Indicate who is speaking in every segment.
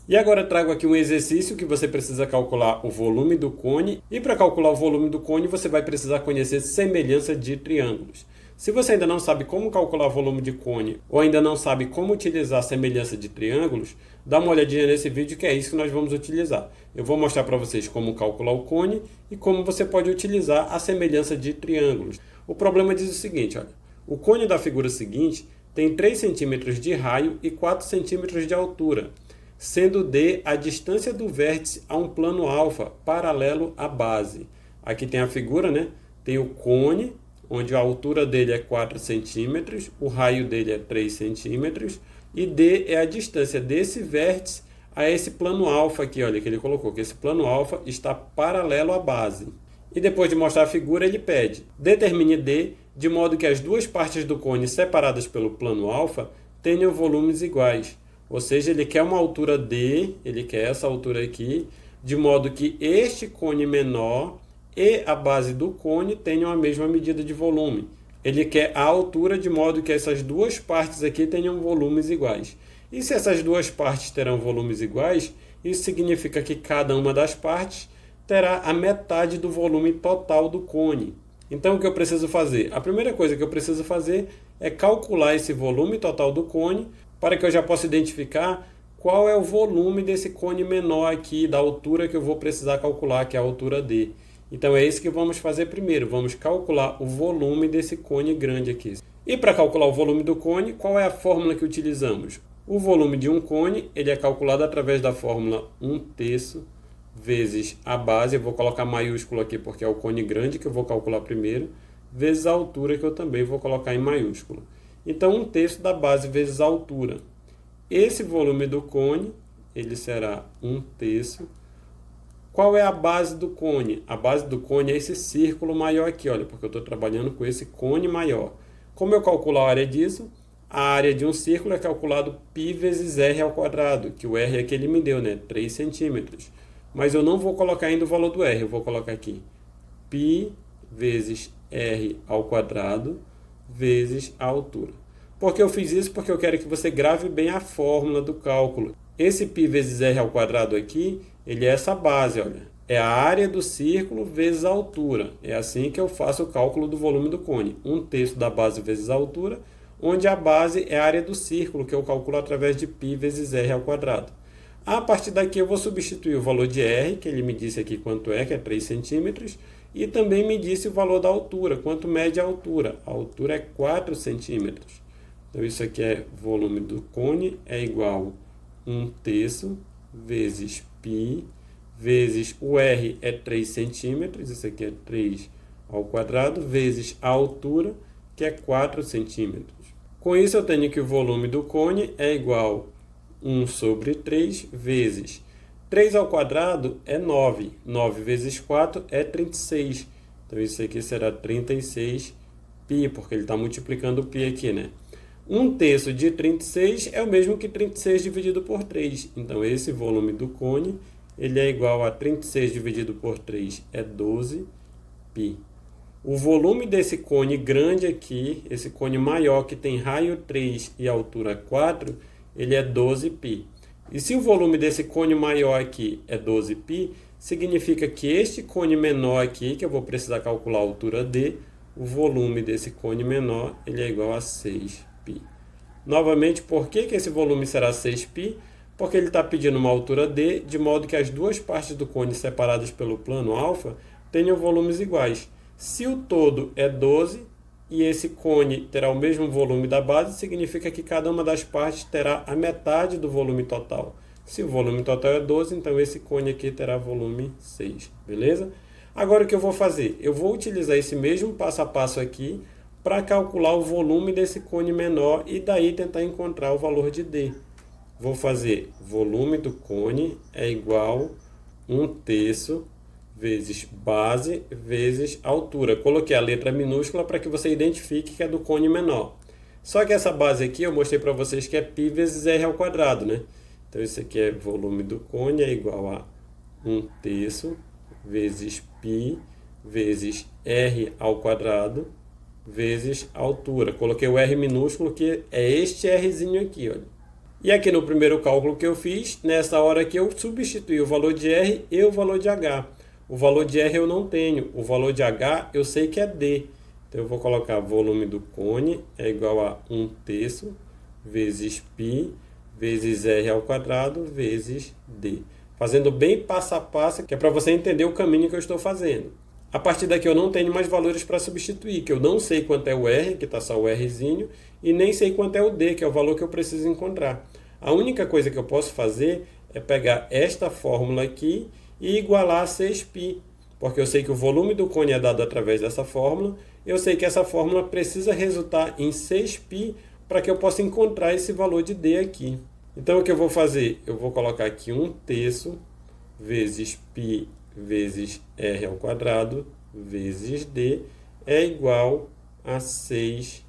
Speaker 1: E agora eu trago aqui um exercício que você precisa calcular o volume do cone. E para calcular o volume do cone, você vai precisar conhecer semelhança de triângulos. Se você ainda não sabe como calcular o volume de cone ou ainda não sabe como utilizar a semelhança de triângulos, dá uma olhadinha nesse vídeo que é isso que nós vamos utilizar. Eu vou mostrar para vocês como calcular o cone e como você pode utilizar a semelhança de triângulos. O problema diz o seguinte, olha, o cone da figura seguinte tem 3 centímetros de raio e 4 centímetros de altura, sendo D a distância do vértice a um plano alfa paralelo à base. Aqui tem a figura, né? Tem o cone, onde a altura dele é 4 centímetros, o raio dele é 3 centímetros, e D é a distância desse vértice a esse plano alfa aqui, olha, que ele colocou, que esse plano alfa está paralelo à base. E depois de mostrar a figura, ele pede: determine D de modo que as duas partes do cone separadas pelo plano alfa tenham volumes iguais. Ou seja, ele quer uma altura D, ele quer essa altura aqui, de modo que este cone menor e a base do cone tenham a mesma medida de volume. Ele quer a altura de modo que essas duas partes aqui tenham volumes iguais. E se essas duas partes terão volumes iguais, isso significa que cada uma das partes terá a metade do volume total do cone. Então, o que eu preciso fazer? A primeira coisa que eu preciso fazer é calcular esse volume total do cone, para que eu já possa identificar qual é o volume desse cone menor aqui, da altura que eu vou precisar calcular, que é a altura D. Então é isso que vamos fazer primeiro, vamos calcular o volume desse cone grande aqui. E para calcular o volume do cone, qual é a fórmula que utilizamos? O volume de um cone ele é calculado através da fórmula 1/3 vezes a base, eu vou colocar maiúsculo aqui porque é o cone grande que eu vou calcular primeiro, vezes a altura que eu também vou colocar em maiúsculo. Então 1/3 da base vezes a altura. Esse volume do cone ele será 1/3. Qual é a base do cone? A base do cone é esse círculo maior aqui, olha, porque eu estou trabalhando com esse cone maior. Como eu calculo a área disso? A área de um círculo é calculado π vezes r ao quadrado, que o r é que ele me deu, né? 3 centímetros. Mas eu não vou colocar ainda o valor do r, eu vou colocar aqui π vezes r ao quadrado vezes a altura. Por que eu fiz isso? Porque eu quero que você grave bem a fórmula do cálculo. Esse π vezes r ao quadrado aqui, ele é essa base, olha. É a área do círculo vezes a altura. É assim que eu faço o cálculo do volume do cone. 1/3 da base vezes a altura, onde a base é a área do círculo, que eu calculo através de π vezes r ao quadrado. A partir daqui eu vou substituir o valor de r, que ele me disse aqui quanto é, que é 3 centímetros, e também me disse o valor da altura, quanto mede a altura. A altura é 4 centímetros. Então isso aqui é volume do cone, é igual a 1/3 vezes π, vezes o r é 3 centímetros, isso aqui é 3 ao quadrado, vezes a altura, que é 4 centímetros. Com isso eu tenho que o volume do cone é igual a 1/3 vezes 3 ao quadrado é 9. 9 vezes 4 é 36. Então isso aqui será 36 π, porque ele está multiplicando o π aqui, né? 1/3 de 36 é o mesmo que 36 dividido por 3. Então esse volume do cone ele é igual a 36 dividido por 3 é 12 π. O volume desse cone grande aqui, esse cone maior que tem raio 3 e altura 4, ele é 12 π. E se o volume desse cone maior aqui é 12 π, significa que este cone menor aqui, que eu vou precisar calcular a altura D, o volume desse cone menor ele é igual a 6 π. Novamente, por que esse volume será 6 π? Porque ele está pedindo uma altura D, de modo que as duas partes do cone separadas pelo plano alfa tenham volumes iguais. Se o todo é 12 e esse cone terá o mesmo volume da base, significa que cada uma das partes terá a metade do volume total. Se o volume total é 12, então esse cone aqui terá volume 6, beleza? Agora o que eu vou fazer? Eu vou utilizar esse mesmo passo a passo aqui para calcular o volume desse cone menor e daí tentar encontrar o valor de D. Vou fazer volume do cone é igual a 1/3 vezes base vezes altura. Coloquei a letra minúscula para que você identifique que é do cone menor. Só que essa base aqui eu mostrei para vocês que é π vezes r ao quadrado, né? Então isso aqui é volume do cone é igual a 1/3 vezes π vezes r ao quadrado vezes altura. Coloquei o r minúsculo que é este rzinho aqui, olha. E aqui no primeiro cálculo que eu fiz, nessa hora aqui eu substituí o valor de R e o valor de H. O valor de R eu não tenho, o valor de H eu sei que é D. Então eu vou colocar volume do cone é igual a 1/3 vezes π vezes R ao quadrado vezes D. Fazendo bem passo a passo, que é para você entender o caminho que eu estou fazendo. A partir daqui eu não tenho mais valores para substituir, que eu não sei quanto é o R, que está só o Rzinho, e nem sei quanto é o D, que é o valor que eu preciso encontrar. A única coisa que eu posso fazer é pegar esta fórmula aqui e igualar a 6π, porque eu sei que o volume do cone é dado através dessa fórmula, eu sei que essa fórmula precisa resultar em 6π para que eu possa encontrar esse valor de D aqui. Então o que eu vou fazer? Eu vou colocar aqui 1/3 vezes π vezes R ao quadrado vezes D é igual a 6π.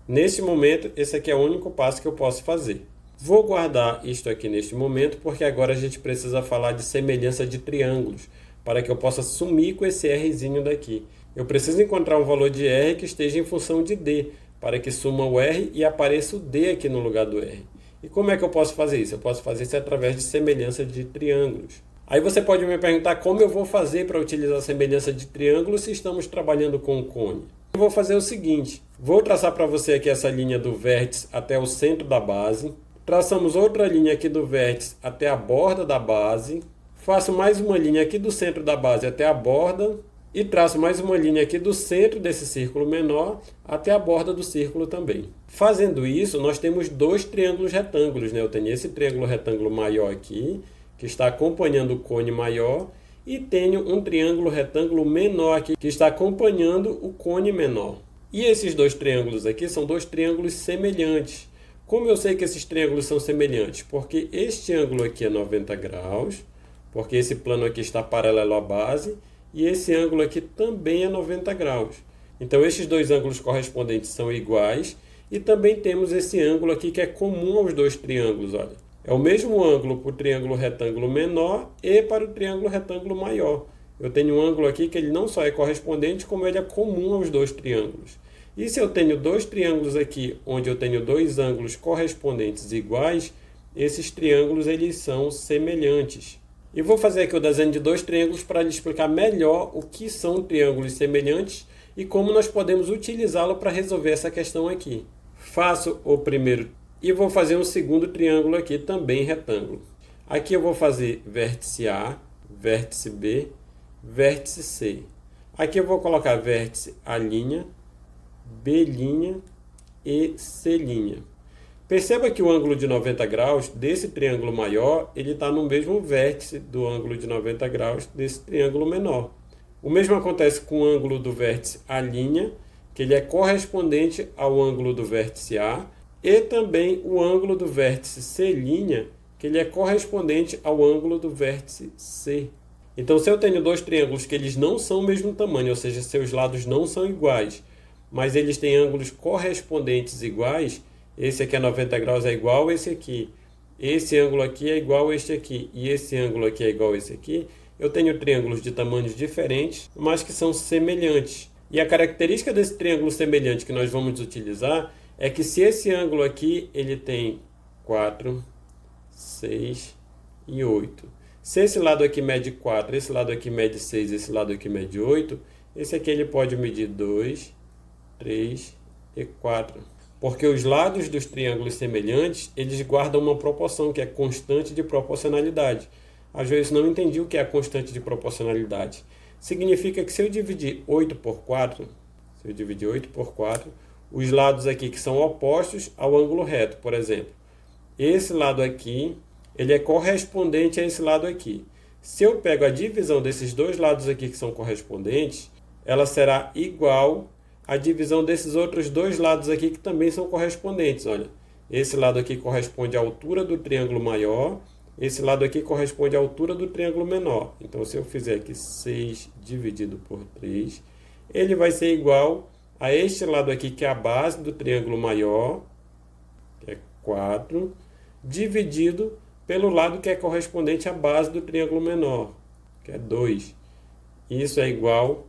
Speaker 1: Neste momento, esse aqui é o único passo que eu posso fazer. Vou guardar isto aqui neste momento, porque agora a gente precisa falar de semelhança de triângulos, para que eu possa sumir com esse Rzinho daqui. Eu preciso encontrar um valor de R que esteja em função de D, para que suma o R e apareça o D aqui no lugar do R. E como é que eu posso fazer isso? Eu posso fazer isso através de semelhança de triângulos. Aí você pode me perguntar como eu vou fazer para utilizar a semelhança de triângulos se estamos trabalhando com o cone. Eu vou fazer o seguinte, vou traçar para você aqui essa linha do vértice até o centro da base. Traçamos outra linha aqui do vértice até a borda da base. Faço mais uma linha aqui do centro da base até a borda. E traço mais uma linha aqui do centro desse círculo menor até a borda do círculo também. Fazendo isso, nós temos dois triângulos retângulos, né? Eu tenho esse triângulo retângulo maior aqui, que está acompanhando o cone maior, e tenho um triângulo retângulo menor aqui, que está acompanhando o cone menor. E esses dois triângulos aqui são dois triângulos semelhantes. Como eu sei que esses triângulos são semelhantes? Porque este ângulo aqui é 90 graus, porque esse plano aqui está paralelo à base, e esse ângulo aqui também é 90 graus. Então, esses dois ângulos correspondentes são iguais. E também temos esse ângulo aqui que é comum aos dois triângulos. Olha. É o mesmo ângulo para o triângulo retângulo menor e para o triângulo retângulo maior. Eu tenho um ângulo aqui que ele não só é correspondente, como ele é comum aos dois triângulos. E se eu tenho dois triângulos aqui, onde eu tenho dois ângulos correspondentes iguais, esses triângulos eles são semelhantes. E vou fazer aqui o desenho de dois triângulos para lhe explicar melhor o que são triângulos semelhantes e como nós podemos utilizá-lo para resolver essa questão aqui. Faço o primeiro e vou fazer um segundo triângulo aqui, também retângulo. Aqui eu vou fazer vértice A, vértice B, vértice C. Aqui eu vou colocar vértice A', B' e C'. Perceba que o ângulo de 90 graus desse triângulo maior, ele está no mesmo vértice do ângulo de 90 graus desse triângulo menor. O mesmo acontece com o ângulo do vértice A', que ele é correspondente ao ângulo do vértice A, e também o ângulo do vértice C', que ele é correspondente ao ângulo do vértice C. Então, se eu tenho dois triângulos que eles não são o mesmo tamanho, ou seja, seus lados não são iguais, mas eles têm ângulos correspondentes iguais, esse aqui é 90 graus é igual a esse aqui, esse ângulo aqui é igual a este aqui, e esse ângulo aqui é igual a esse aqui, eu tenho triângulos de tamanhos diferentes, mas que são semelhantes. E a característica desse triângulo semelhante que nós vamos utilizar é que se esse ângulo aqui ele tem 4, 6 e 8. Se esse lado aqui mede 4, esse lado aqui mede 6, esse lado aqui mede 8, esse aqui ele pode medir 2, 3 e 4. Porque os lados dos triângulos semelhantes, eles guardam uma proporção, que é constante de proporcionalidade. Às vezes não entendi o que é a constante de proporcionalidade. Significa que se eu dividir 8 por 4, os lados aqui que são opostos ao ângulo reto, por exemplo. Esse lado aqui, ele é correspondente a esse lado aqui. Se eu pego a divisão desses dois lados aqui que são correspondentes, ela será igual a divisão desses outros dois lados aqui que também são correspondentes. Olha, esse lado aqui corresponde à altura do triângulo maior, esse lado aqui corresponde à altura do triângulo menor. Então, se eu fizer aqui 6 dividido por 3, ele vai ser igual a este lado aqui, que é a base do triângulo maior, que é 4, dividido pelo lado que é correspondente à base do triângulo menor, que é 2. Isso é igual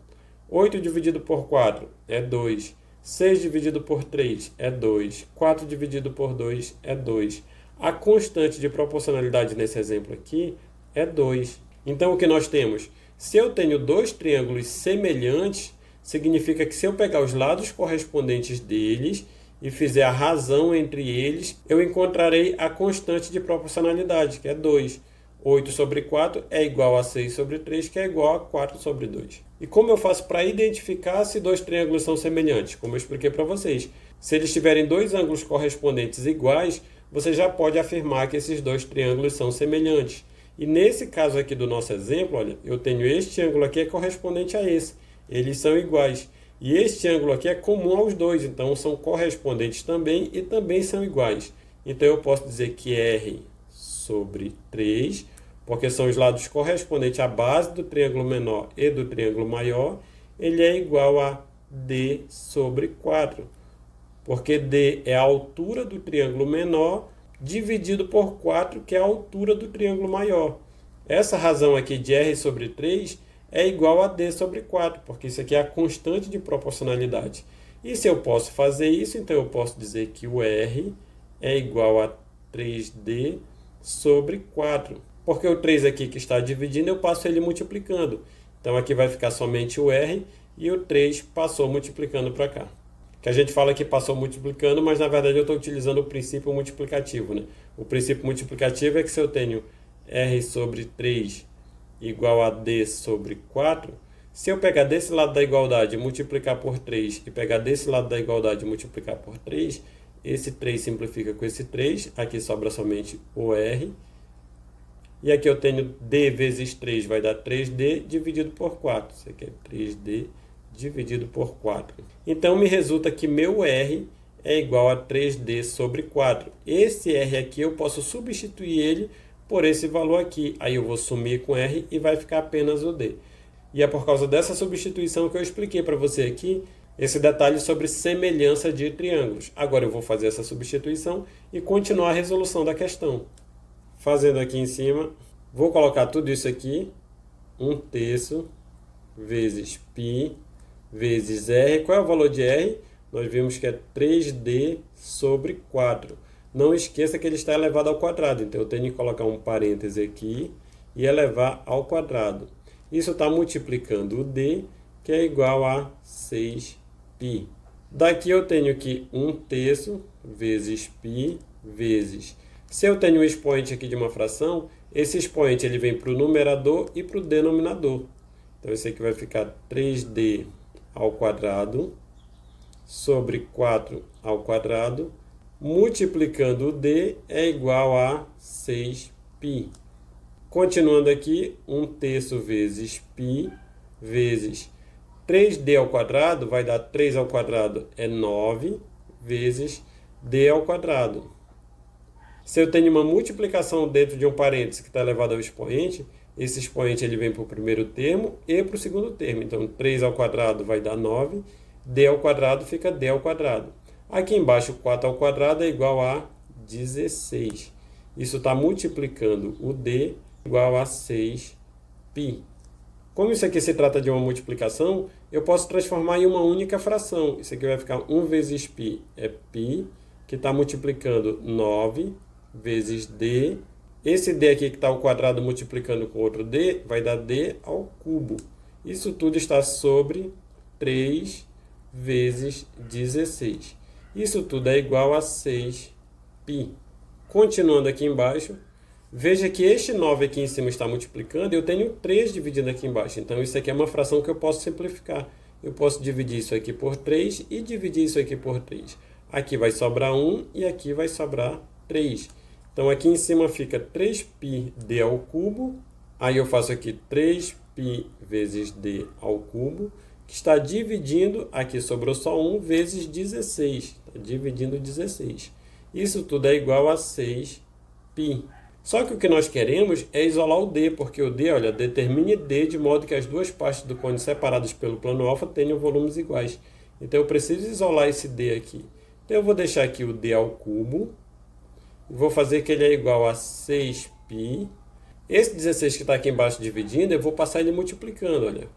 Speaker 1: 8 dividido por 4 é 2. 6 dividido por 3 é 2. 4 dividido por 2 é 2. A constante de proporcionalidade nesse exemplo aqui é 2. Então, o que nós temos? Se eu tenho dois triângulos semelhantes, significa que se eu pegar os lados correspondentes deles e fizer a razão entre eles, eu encontrarei a constante de proporcionalidade, que é 2. 8 sobre 4 é igual a 6 sobre 3, que é igual a 4 sobre 2. E como eu faço para identificar se dois triângulos são semelhantes? Como eu expliquei para vocês. Se eles tiverem dois ângulos correspondentes iguais, você já pode afirmar que esses dois triângulos são semelhantes. E nesse caso aqui do nosso exemplo, olha, eu tenho este ângulo aqui é correspondente a esse. Eles são iguais. E este ângulo aqui é comum aos dois, então são correspondentes também e também são iguais. Então eu posso dizer que R sobre 3, porque são os lados correspondentes à base do triângulo menor e do triângulo maior, ele é igual a D sobre 4. Porque D é a altura do triângulo menor dividido por 4, que é a altura do triângulo maior. Essa razão aqui de R sobre 3 é igual a D sobre 4, porque isso aqui é a constante de proporcionalidade. E se eu posso fazer isso, então eu posso dizer que o R é igual a 3D sobre 4. Porque o 3 aqui que está dividindo, eu passo ele multiplicando. Então aqui vai ficar somente o R e o 3 passou multiplicando para cá. Que a gente fala que passou multiplicando, mas na verdade eu estou utilizando o princípio multiplicativo, né? O princípio multiplicativo é que se eu tenho R sobre 3 igual a D sobre 4, se eu pegar desse lado da igualdade e multiplicar por 3 e pegar desse lado da igualdade e multiplicar por 3, esse 3 simplifica com esse 3, aqui sobra somente o R. E aqui eu tenho D vezes 3 vai dar 3D dividido por 4. Isso aqui é 3D dividido por 4. Então, me resulta que meu R é igual a 3D sobre 4. Esse R aqui eu posso substituir ele por esse valor aqui. Aí eu vou sumir com R e vai ficar apenas o D. E é por causa dessa substituição que eu expliquei para você aqui esse detalhe sobre semelhança de triângulos. Agora eu vou fazer essa substituição e continuar a resolução da questão. Fazendo aqui em cima, vou colocar tudo isso aqui, 1/3 vezes π vezes R. Qual é o valor de R? Nós vimos que é 3D sobre 4. Não esqueça que ele está elevado ao quadrado, então eu tenho que colocar um parêntese aqui e elevar ao quadrado. Isso está multiplicando o D, que é igual a 6π. Daqui eu tenho que 1/3 vezes π vezes... Se eu tenho um expoente aqui de uma fração, esse expoente ele vem para o numerador e para o denominador. Então, isso aqui vai ficar 3D ao quadrado sobre 4 ao quadrado, multiplicando o D é igual a 6π. Continuando aqui, 1/3 vezes π vezes 3D ao quadrado vai dar 3 ao quadrado é 9 vezes D ao quadrado. Se eu tenho uma multiplicação dentro de um parêntese que está elevado ao expoente, esse expoente ele vem para o primeiro termo e para o segundo termo. Então, 3 ao quadrado vai dar 9, D ao quadrado fica D ao quadrado. Aqui embaixo, 4 ao quadrado é igual a 16. Isso está multiplicando o D igual a 6π. Como isso aqui se trata de uma multiplicação, eu posso transformar em uma única fração. Isso aqui vai ficar 1 vezes π é π, que está multiplicando 9 vezes D. Esse D aqui que está ao quadrado multiplicando com outro D, vai dar D ao cubo. Isso tudo está sobre 3 vezes 16. Isso tudo é igual a 6π. Continuando aqui embaixo, veja que este 9 aqui em cima está multiplicando, eu tenho 3 dividindo aqui embaixo. Então, isso aqui é uma fração que eu posso simplificar. Eu posso dividir isso aqui por 3 e dividir isso aqui por 3. Aqui vai sobrar 1 e aqui vai sobrar 3. Então, aqui em cima fica 3π d ao cubo. Aí eu faço aqui 3π vezes d ao cubo, que está dividindo, aqui sobrou só 1 vezes 16. Está dividindo 16. Isso tudo é igual a 6π. Só que o que nós queremos é isolar o D, porque o D, olha, determine D de modo que as duas partes do cone separadas pelo plano alfa tenham volumes iguais. Então, eu preciso isolar esse D aqui. Então, eu vou deixar aqui o D ao cubo. Vou fazer que ele é igual a 6π. Esse 16 que está aqui embaixo dividindo, eu vou passar ele multiplicando, olha.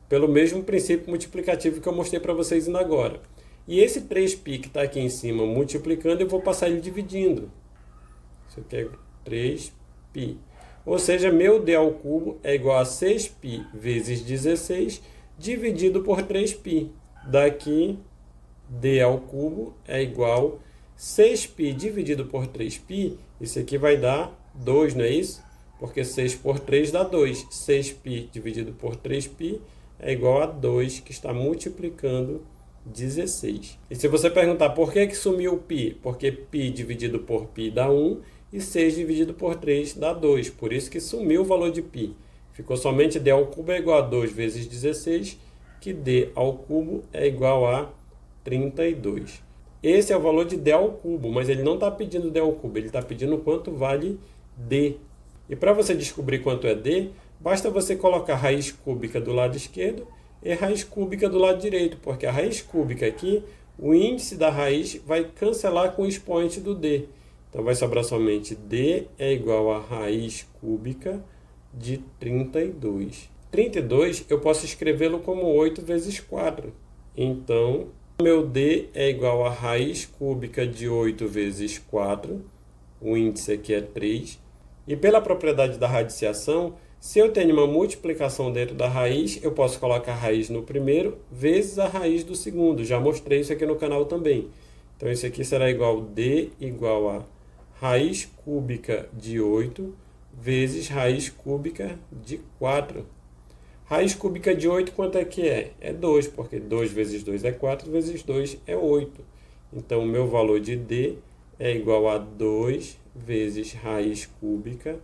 Speaker 1: Pelo mesmo princípio multiplicativo que eu mostrei para vocês ainda agora. E esse 3π que está aqui em cima multiplicando, eu vou passar ele dividindo. Isso aqui é 3π. Ou seja, meu d ao cubo é igual a 6π vezes 16 dividido por 3π. Daqui, d ao cubo é igual a 6π dividido por 3π. Isso aqui vai dar 2, não é isso? Porque 6 por 3 dá 2. 6π dividido por 3π é igual a 2, que está multiplicando 16. E se você perguntar por que sumiu o π? Porque π dividido por π dá 1 e 6 dividido por 3 dá 2. Por isso que sumiu o valor de π. Ficou somente d ao cubo é igual a 2 vezes 16, que d ao cubo é igual a 32. Esse é o valor de d ao cubo, mas ele não está pedindo d ao cubo, ele está pedindo quanto vale d. E para você descobrir quanto é d, basta você colocar raiz cúbica do lado esquerdo e raiz cúbica do lado direito, porque a raiz cúbica aqui, o índice da raiz vai cancelar com o expoente do d. Então vai sobrar somente d é igual a raiz cúbica de 32. 32 eu posso escrevê-lo como 8 vezes 4. Então, meu d é igual a raiz cúbica de 8 vezes 4. O índice aqui é 3. E pela propriedade da radiciação, se eu tenho uma multiplicação dentro da raiz, eu posso colocar a raiz no primeiro vezes a raiz do segundo. Já mostrei isso aqui no canal também. Então, isso aqui será igual a d igual a raiz cúbica de 8 vezes raiz cúbica de 4. Raiz cúbica de 8, quanto é que é? É 2, porque 2 vezes 2 é 4, vezes 2 é 8. Então, o meu valor de d é igual a 2 vezes raiz cúbica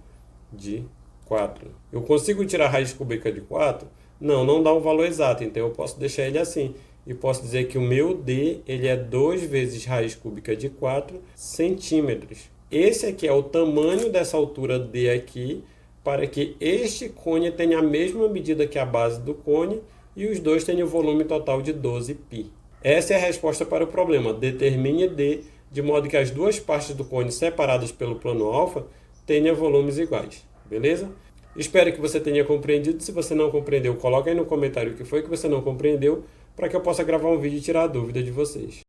Speaker 1: de 4. Eu consigo tirar a raiz cúbica de 4? Não, não dá um valor exato, então eu posso deixar ele assim. E posso dizer que o meu d ele é 2 vezes raiz cúbica de 4 centímetros. Esse aqui é o tamanho dessa altura d aqui, para que este cone tenha a mesma medida que a base do cone e os dois tenham o volume total de 12π. Essa é a resposta para o problema. Determine d de modo que as duas partes do cone separadas pelo plano alfa tenham volumes iguais. Beleza? Espero que você tenha compreendido. Se você não compreendeu, coloque aí no comentário o que foi que você não compreendeu, para que eu possa gravar um vídeo e tirar a dúvida de vocês.